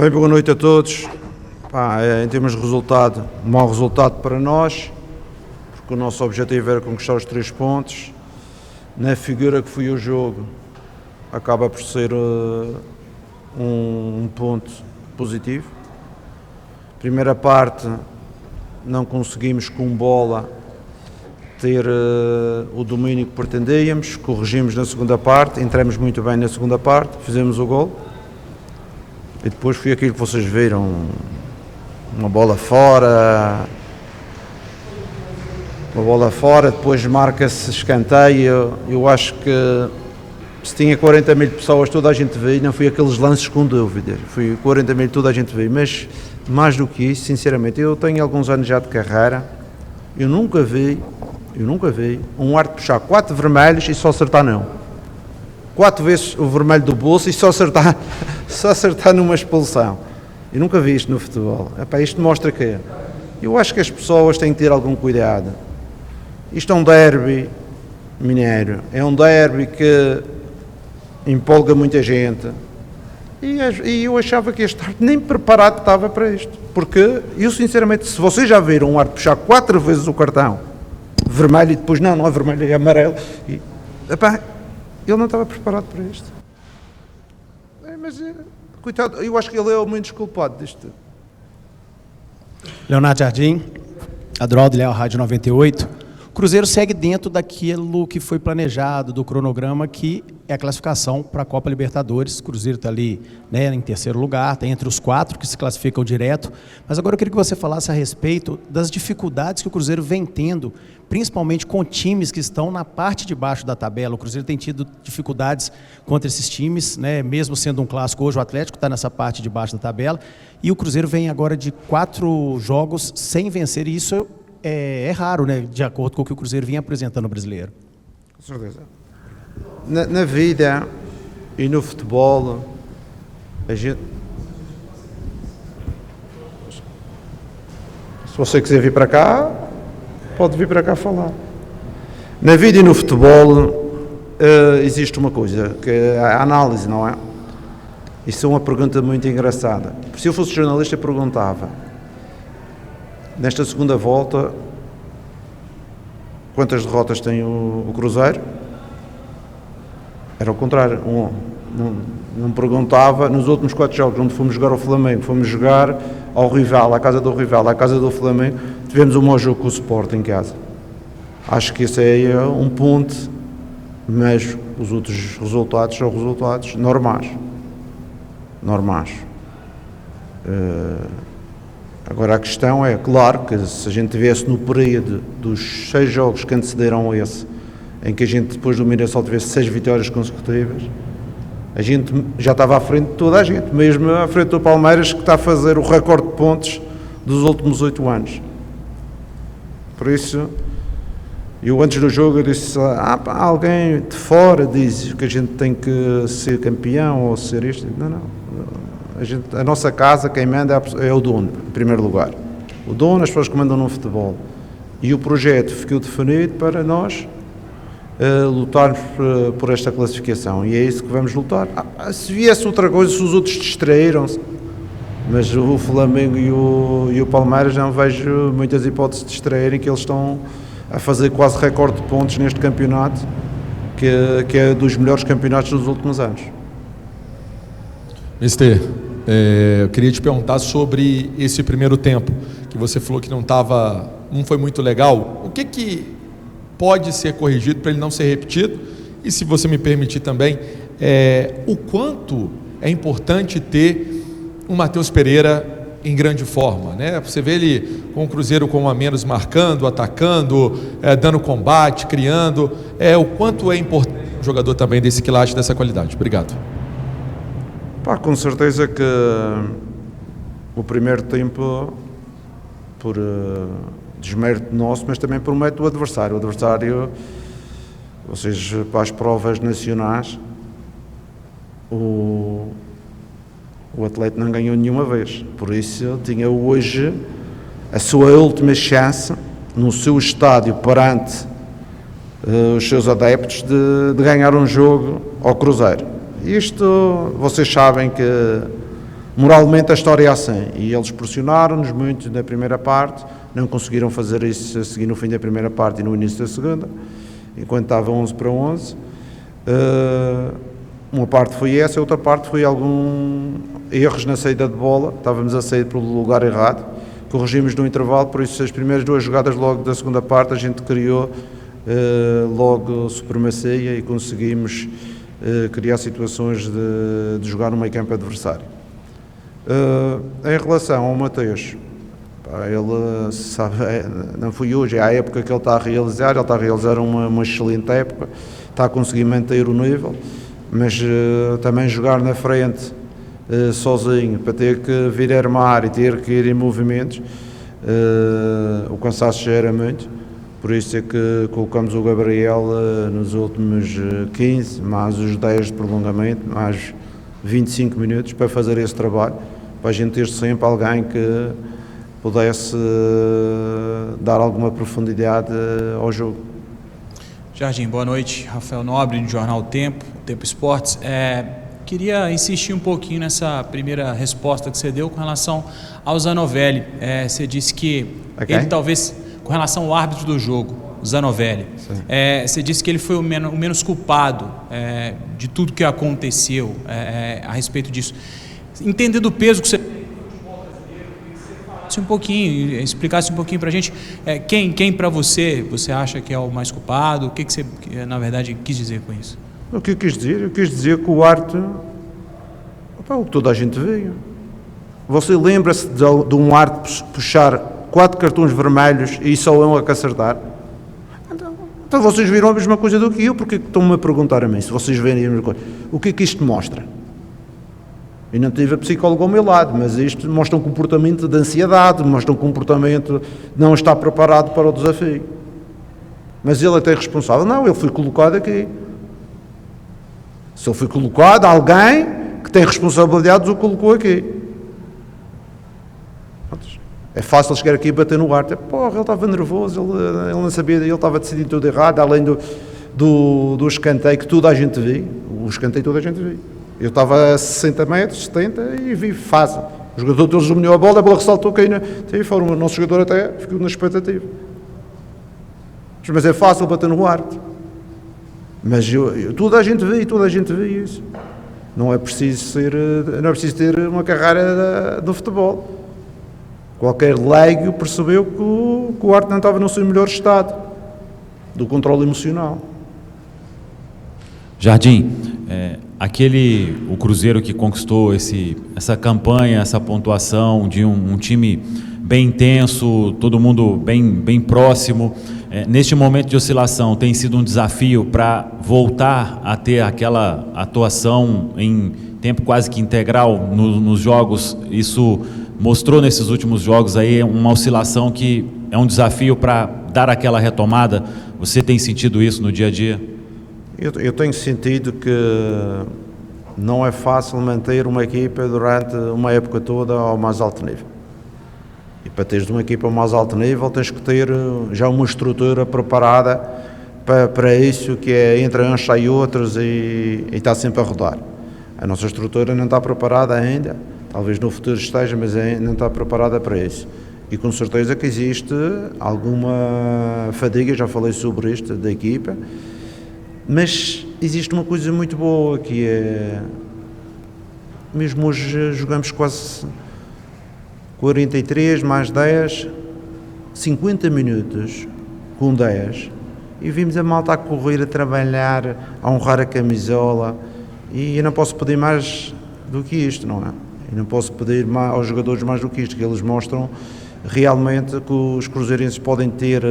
Bem, boa noite a todos. Em termos de resultado, um mau resultado para nós, porque o nosso objetivo era conquistar os 3 pontos. Na figura que foi o jogo, acaba por ser um ponto positivo. Primeira parte, não conseguimos com bola ter o domínio que pretendíamos, corrigimos na segunda parte, entramos muito bem na segunda parte, fizemos o gol. E depois foi aquilo que vocês viram, uma bola fora, depois marca-se escanteio. Eu acho que se tinha 40 mil pessoas, toda a gente veio, não foi aqueles lances com dúvida, foi 40 mil, toda a gente veio, mas mais do que isso, sinceramente, eu tenho alguns anos já de carreira, eu nunca vi um árbitro puxar 4 vermelhos e só acertar não. 4 vezes o vermelho do bolso e só acertar numa expulsão. Eu nunca vi isto no futebol. Isto mostra que eu acho que as pessoas têm que ter algum cuidado. Isto é um derby mineiro, é um derby que empolga muita gente. E eu achava que este árbitro nem preparado estava para isto. Porque eu, sinceramente, se vocês já viram um árbitro puxar 4 vezes o cartão vermelho e depois não é vermelho, é amarelo, ele não estava preparado para isto. Coitado, eu acho que ele é o menos culpado disto. Leonardo Jardim, Adroaldo Léo, Rádio 98. O Cruzeiro segue dentro daquilo que foi planejado, do cronograma, que é a classificação para a Copa Libertadores. O Cruzeiro está ali, né, em terceiro lugar, está entre os 4 que se classificam direto. Mas agora eu queria que você falasse a respeito das dificuldades que o Cruzeiro vem tendo, principalmente com times que estão na parte de baixo da tabela. O Cruzeiro tem tido dificuldades contra esses times, né, mesmo sendo um clássico hoje, o Atlético está nessa parte de baixo da tabela. E o Cruzeiro vem agora de 4 jogos sem vencer, e isso é raro, né, de acordo com o que o Cruzeiro vinha apresentando no Brasileiro. Com certeza. Na vida e no futebol, a gente... Se você quiser vir para cá, pode vir para cá falar. Na vida e no futebol existe uma coisa, que é a análise, não é? Isso é uma pergunta muito engraçada. Se eu fosse jornalista, perguntava: nesta segunda volta, quantas derrotas tem o Cruzeiro? Era o contrário, não perguntava nos últimos 4 jogos, onde fomos jogar ao Flamengo, fomos jogar ao rival, à casa do rival, à casa do Flamengo, tivemos um mau jogo com o Sport em casa. Acho que esse é um ponto, mas os outros resultados são resultados normais. Agora a questão é, claro, que se a gente tivesse no período dos 6 jogos que antecederam esse, em que a gente depois do Mirassol tivesse 6 vitórias consecutivas, a gente já estava à frente de toda a gente, mesmo à frente do Palmeiras, que está a fazer o recorde de pontos dos últimos 8 anos. Por isso, eu antes do jogo eu disse, alguém de fora diz que a gente tem que ser campeão ou ser isto. Não. A nossa casa, quem manda é o dono, em primeiro lugar. O dono, as pessoas que mandam no futebol. E o projeto ficou definido para nós lutarmos por esta classificação. E é isso que vamos lutar. Se viesse outra coisa, se os outros distraíram-se, mas o Flamengo e o Palmeiras não vejo muitas hipóteses de distraírem, que eles estão a fazer quase recorde de pontos neste campeonato, que é dos melhores campeonatos dos últimos anos. Mister, eu queria te perguntar sobre esse primeiro tempo, que você falou que não foi muito legal. O que pode ser corrigido para ele não ser repetido? E se você me permitir também, o quanto é importante ter um Matheus Pereira em grande forma, né? Você vê ele com o Cruzeiro com um a menos, marcando, atacando, dando combate, criando. O quanto é importante um jogador também desse quilate, dessa qualidade. Obrigado. Com certeza que o primeiro tempo, por desmérito nosso, mas também por mérito do adversário. O adversário, vocês, para as provas nacionais, o Atlético não ganhou nenhuma vez. Por isso, tinha hoje a sua última chance, no seu estádio, perante os seus adeptos, de ganhar um jogo ao Cruzeiro. Isto, vocês sabem que moralmente a história é assim, e eles pressionaram-nos muito na primeira parte, não conseguiram fazer isso a seguir no fim da primeira parte e no início da segunda, enquanto estava 11-11. Uma parte foi essa, a outra parte foi alguns erros na saída de bola, estávamos a sair pelo lugar errado, corrigimos no intervalo, por isso as primeiras 2 jogadas logo da segunda parte a gente criou logo supremacia e conseguimos criar situações de jogar no meio campo adversário. Em relação ao Mateus, ele sabe, não foi hoje, é a época que ele está a realizar uma excelente época, está a conseguir manter o nível, mas também jogar na frente sozinho, para ter que vir armar e ter que ir em movimentos, o cansaço já era muito, por isso é que colocamos o Gabriel nos últimos 15, mais os 10 de prolongamento, mais 25 minutos para fazer esse trabalho, para a gente ter sempre alguém que pudesse dar alguma profundidade ao jogo. Jardim, boa noite. Rafael Nobre, do Jornal Tempo Esportes. Queria insistir um pouquinho nessa primeira resposta que você deu com relação ao Zanovelli. Você disse que ele talvez, com relação ao árbitro do jogo, o Zanovelli, você disse que ele foi o menos culpado de tudo que aconteceu a respeito disso. Entendendo o peso que você explicasse um pouquinho para a gente quem para você acha que é o mais culpado, o que você, na verdade, quis dizer com isso? O que eu quis dizer? Eu quis dizer que o árbitro, o que toda a gente vê. Você lembra-se de um árbitro puxar 4 cartões vermelhos e só um a acertar? Então vocês viram a mesma coisa do que eu, porque estão-me a perguntar a mim, se vocês verem a mesma coisa. O que é que isto mostra? Eu não tive a psicóloga ao meu lado, mas isto mostra um comportamento de ansiedade, mostra um comportamento de não estar preparado para o desafio. Mas ele até é responsável. Não, ele foi colocado aqui. Se ele foi colocado, alguém que tem responsabilidades o colocou aqui. É fácil chegar aqui e bater no ar. Porra, ele estava nervoso, ele não sabia, ele estava decidindo tudo errado, além do escanteio que toda a gente viu. O escanteio toda a gente viu. Eu estava a 60 metros, 70 e vi fácil. O jogador deles dominou a bola ressaltou, caiu o nosso jogador até ficou na expectativa. Mas é fácil bater no árbitro. Mas toda a gente vê isso. Não é preciso ter uma carreira do futebol. Qualquer leigo percebeu que o árbitro não estava no seu melhor estado do controle emocional. Jardim, o Cruzeiro que conquistou essa campanha, essa pontuação de um time bem intenso, todo mundo bem próximo, neste momento de oscilação tem sido um desafio para voltar a ter aquela atuação em tempo quase que integral nos jogos. Isso mostrou nesses últimos jogos aí uma oscilação que é um desafio para dar aquela retomada. Você tem sentido isso no dia a dia? Eu tenho sentido que não é fácil manter uma equipa durante uma época toda ao mais alto nível. E para teres uma equipa ao mais alto nível tens que ter já uma estrutura preparada para isso, que é entre uns e outros e está sempre a rodar. A nossa estrutura não está preparada ainda, talvez no futuro esteja, mas não está preparada para isso. E com certeza que existe alguma fadiga, já falei sobre isto, da equipa, mas existe uma coisa muito boa, que é, mesmo hoje jogamos quase 43 mais 10, 50 minutos com 10, e vimos a malta a correr, a trabalhar, a honrar a camisola, e eu não posso pedir mais do que isto, não é? Eu não posso pedir aos jogadores mais do que isto, que eles mostram realmente que os cruzeirenses podem ter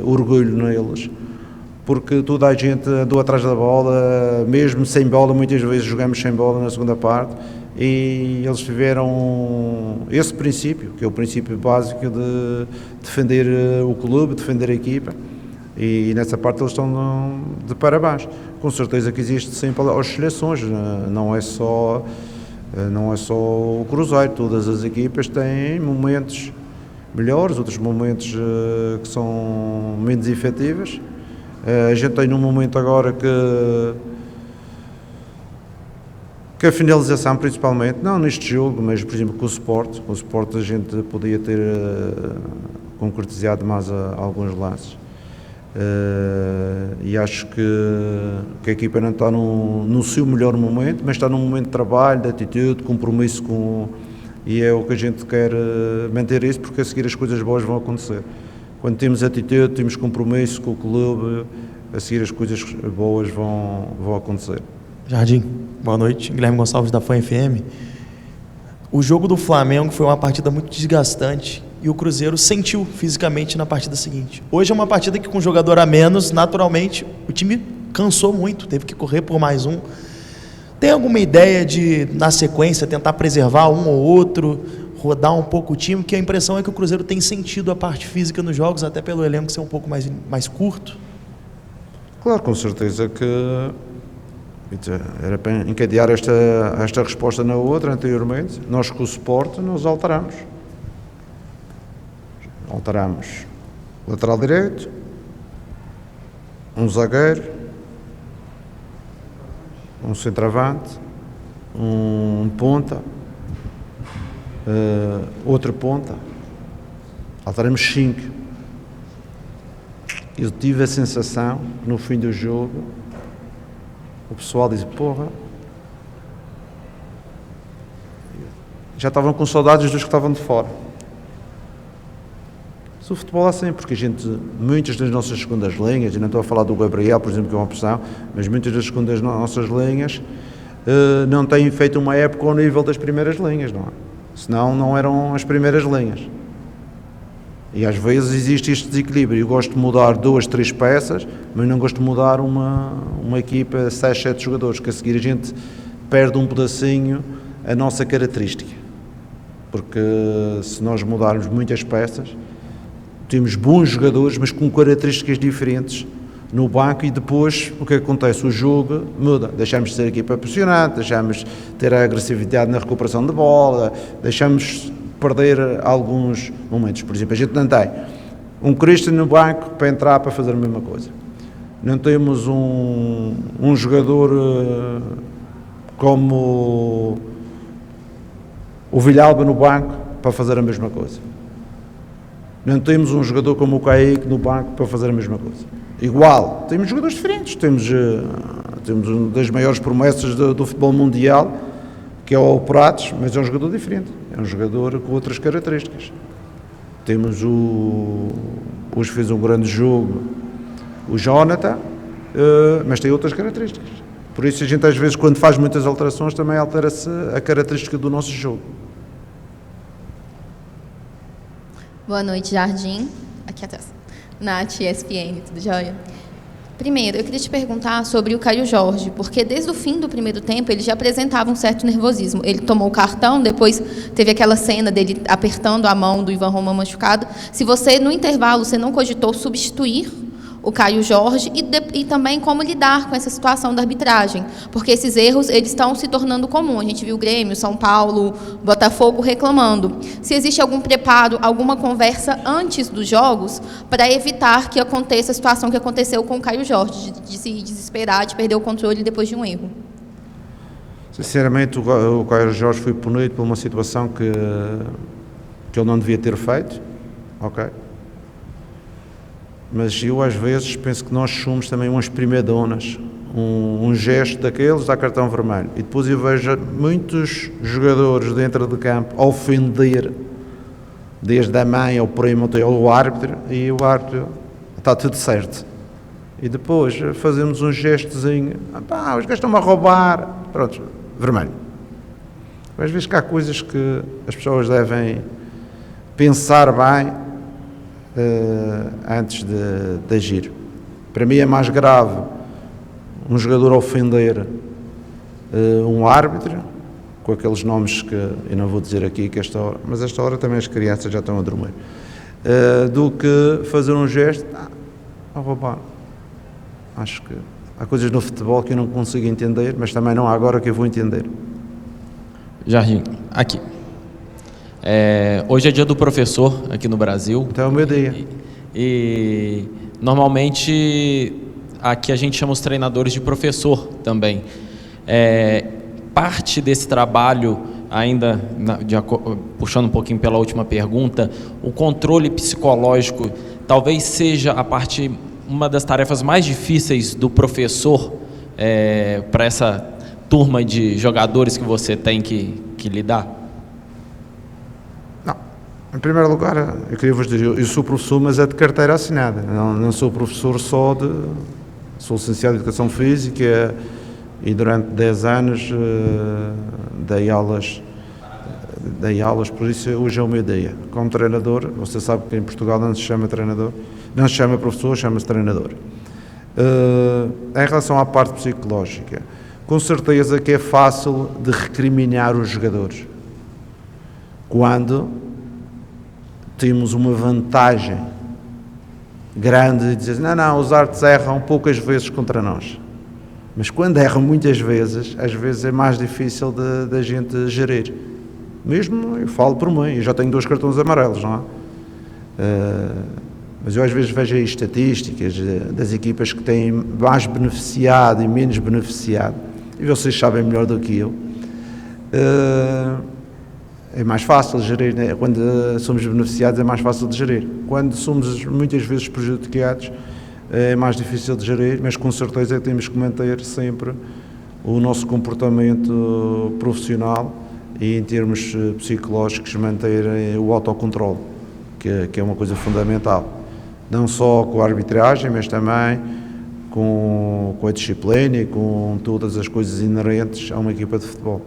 orgulho neles, porque toda a gente andou atrás da bola, mesmo sem bola, muitas vezes jogamos sem bola na segunda parte, e eles tiveram esse princípio, que é o princípio básico de defender o clube, defender a equipa, e nessa parte eles estão de parabéns. Com certeza que existe sempre oscilações, não é só o Cruzeiro, todas as equipas têm momentos melhores, outros momentos que são menos efetivos. A gente tem num momento agora que Que a finalização, principalmente, não neste jogo, mas, por exemplo, com o Sport a gente podia ter concretizado mais alguns lances. E acho que a equipa não está no seu melhor momento, mas está num momento de trabalho, de atitude, de compromisso e é o que a gente quer manter isso, porque a seguir as coisas boas vão acontecer. Quando temos atitude, temos compromisso com o clube, a seguir as coisas boas vão acontecer. Jardim, boa noite. Guilherme Gonçalves da Fã FM. O jogo do Flamengo foi uma partida muito desgastante e o Cruzeiro sentiu fisicamente na partida seguinte. Hoje é uma partida que, com um jogador a menos, naturalmente, o time cansou muito, teve que correr por mais um. Tem alguma ideia de, na sequência, tentar preservar um ou outro, rodar um pouco o time? Que a impressão é que o Cruzeiro tem sentido a parte física nos jogos, até pelo elenco ser um pouco mais curto. Claro, com certeza que era para encadear esta resposta na outra anteriormente. Nós com o Sport nos alteramos lateral direito, um zagueiro, um centroavante, um ponta, outra ponta, alteramos 5. Eu tive a sensação que no fim do jogo o pessoal diz, porra, já estavam com saudades dos que estavam de fora. O futebol é assim, porque muitas das nossas segundas linhas, e não estou a falar do Gabriel, por exemplo, que é uma opção, mas muitas das segundas nossas linhas não têm feito uma época ao nível das primeiras linhas, não é? Senão não eram as primeiras linhas. E às vezes existe este desequilíbrio. Eu gosto de mudar 2, 3 peças, mas não gosto de mudar uma equipa 6, 7 jogadores, que a seguir a gente perde um pedacinho a nossa característica. Porque se nós mudarmos muitas peças, temos bons jogadores, mas com características diferentes no banco, e depois o que acontece? O jogo muda, deixamos de ser equipa pressionante, deixamos de ter a agressividade na recuperação de bola, deixamos perder alguns momentos. Por exemplo, a gente não tem um Christian no banco para entrar para fazer a mesma coisa, não temos um jogador como o Villalba no banco para fazer a mesma coisa, não temos um jogador como o Kaique no banco para fazer a mesma coisa. Igual, temos jogadores diferentes, temos uma das maiores promessas do futebol mundial, que é o Pratos, mas é um jogador diferente, é um jogador com outras características. Temos hoje fez um grande jogo o Jonathan, mas tem outras características. Por isso a gente às vezes, quando faz muitas alterações, também altera-se a característica do nosso jogo. Boa noite, Jardim. Aqui atrás. Nath, ESPN, tudo jóia? Primeiro, eu queria te perguntar sobre o Caio Jorge, porque desde o fim do primeiro tempo ele já apresentava um certo nervosismo. Ele tomou o cartão, depois teve aquela cena dele apertando a mão do Ivan Roman machucado. Se você, no intervalo, você não cogitou substituir o Caio Jorge e também como lidar com essa situação da arbitragem, porque esses erros eles estão se tornando comum. A gente viu o Grêmio, São Paulo, Botafogo reclamando. Se existe algum preparo, alguma conversa antes dos jogos para evitar que aconteça a situação que aconteceu com o Caio Jorge, de se desesperar, de perder o controle depois de um erro? Sinceramente, o Caio Jorge foi punido por uma situação que ele não devia ter feito, ok? Mas eu às vezes penso que nós somos também umas primadonas, um gesto daqueles dá cartão vermelho, e depois eu vejo muitos jogadores dentro de campo a ofender, desde a mãe ao primo até ao árbitro, e o árbitro está tudo certo, e depois fazemos um gestozinho, os gajos estão-me a roubar, pronto, vermelho. Às vezes que há coisas que as pessoas devem pensar bem antes de agir. Para mim é mais grave um jogador ofender um árbitro, com aqueles nomes que eu não vou dizer aqui que esta hora, mas esta hora também as crianças já estão a dormir, do que fazer um gesto a roubar. Acho que há coisas no futebol que eu não consigo entender, mas também não há agora que eu vou entender. Jardim, aqui. Hoje é dia do professor aqui no Brasil. Então é o meu dia. E normalmente aqui a gente chama os treinadores de professor também. parte desse trabalho, ainda puxando um pouquinho pela última pergunta, o controle psicológico talvez seja uma das tarefas mais difíceis do professor para essa turma de jogadores que você tem que lidar? Não. Em primeiro lugar, eu queria vos dizer, eu sou professor, mas é de carteira assinada. Não sou professor só sou licenciado em Educação Física e durante 10 anos dei aulas, por isso hoje é o meu dia. Como treinador, você sabe que em Portugal não se chama treinador, não se chama professor, chama-se treinador. Em relação à parte psicológica, com certeza que é fácil de recriminar os jogadores quando temos uma vantagem grande de dizer, não, os árbitros erram poucas vezes contra nós. Mas quando erram muitas vezes, às vezes é mais difícil da gente gerir. Mesmo, eu falo por mim, eu já tenho 2 cartões amarelos, não é? Mas eu às vezes vejo aí estatísticas das equipas que têm mais beneficiado e menos beneficiado, e vocês sabem melhor do que eu. É mais fácil de gerir, né? Quando somos beneficiados é mais fácil de gerir. Quando somos muitas vezes prejudicados é mais difícil de gerir, mas com certeza temos que manter sempre o nosso comportamento profissional e em termos psicológicos manter o autocontrole, que é uma coisa fundamental. Não só com a arbitragem, mas também com a disciplina e com todas as coisas inerentes a uma equipa de futebol.